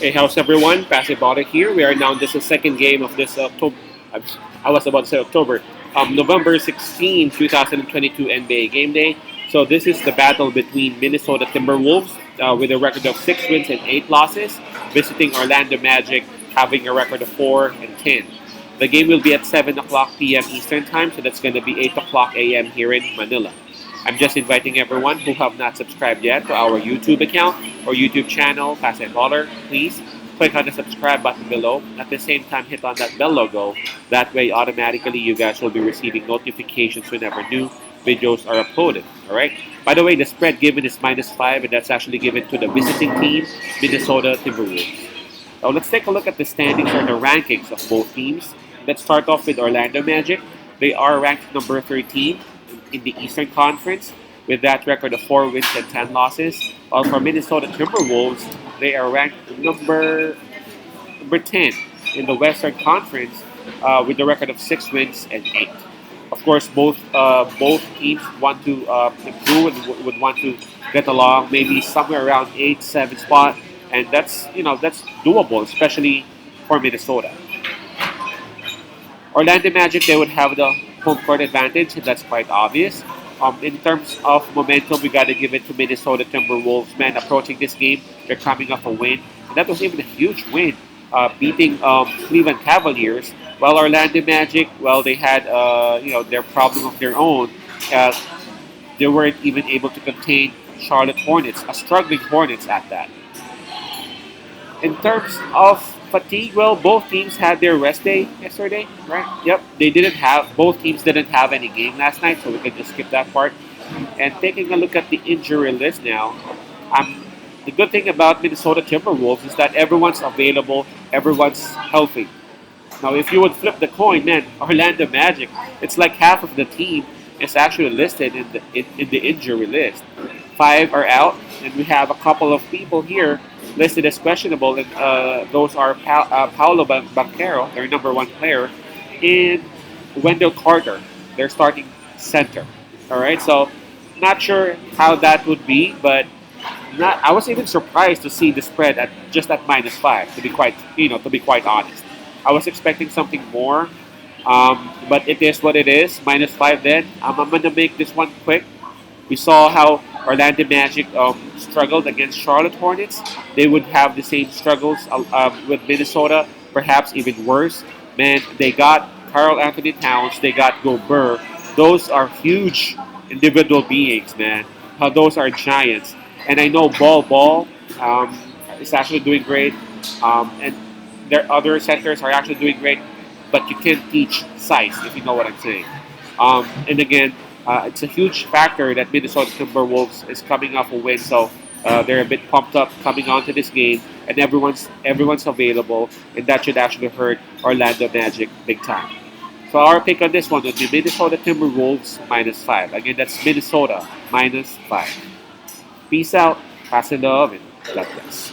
Hey, how's everyone? Passive Body here. We are now. This is the second game of this October. I was about to say October. November 16, 2022 NBA Game Day. So this is the battle between Minnesota Timberwolves with a record of 6 wins and 8 losses, visiting Orlando Magic having a record of 4-10. The game will be at 7 o'clock p.m. Eastern Time, so that's going to be 8 o'clock a.m. here in Manila. I'm just inviting everyone who have not subscribed yet to our YouTube account or YouTube channel, Pass and Baller. Please click on the subscribe button below. At the same time, hit on that bell logo. That way, automatically, you guys will be receiving notifications whenever new videos are uploaded. All right. By the way, the spread given is -5, and that's actually given to the visiting team, Minnesota Timberwolves. Now, let's take a look at the standings or the rankings of both teams. Let's start off with Orlando Magic. They are ranked number 13 in the Eastern Conference with that record of 4 wins and 10 losses. While for Minnesota Timberwolves, they are ranked number 10 in the Western Conference with a record of 6 wins and 8. Of course, both teams want to improve and would want to get along, maybe somewhere around 8-7 spot, and that's doable, especially for Minnesota. Orlando Magic, they would have the home court advantage, and that's quite obvious. In terms of momentum, we got to give it to Minnesota Timberwolves. Man, approaching this game, they're coming off a win, and that was even a huge win, beating Cleveland Cavaliers. While Orlando Magic, well, they had their problem of their own. Uh, they weren't even able to contain Charlotte Hornets, a struggling Hornets at that. In terms of fatigue, well, both teams had their rest day yesterday, right? Yep, both teams didn't have any game last night, so we can just skip that part. And taking a look at the injury list now, the good thing about Minnesota Timberwolves is that everyone's available, everyone's healthy. Now, if you would flip the coin, man, Orlando Magic, it's like half of the team is actually listed in the injury list. 5 are out, and we have a couple of people here listed as questionable, and those are Paolo Banchero, their number one player, and Wendell Carter, their starting center. All right, so not sure how that would be, but I was even surprised to see the spread at just at -5. To be quite honest, I was expecting something more, but it is what it is. -5. Then I'm gonna make this one quick. We saw how Orlando Magic struggled against Charlotte Hornets. They would have the same struggles with Minnesota, perhaps even worse. Man, they got Karl Anthony Towns, they got Gobert. Those are huge individual beings, man. Those are giants. And I know Ball is actually doing great, and their other centers are actually doing great, but you can't teach size, if you know what I'm saying. And again, it's a huge factor that Minnesota Timberwolves is coming off a win, so they're a bit pumped up coming onto this game, and everyone's available, and that should actually hurt Orlando Magic big time. So our pick on this one would be Minnesota Timberwolves -5. Again, that's Minnesota -5. Peace out, pass it love, and God bless.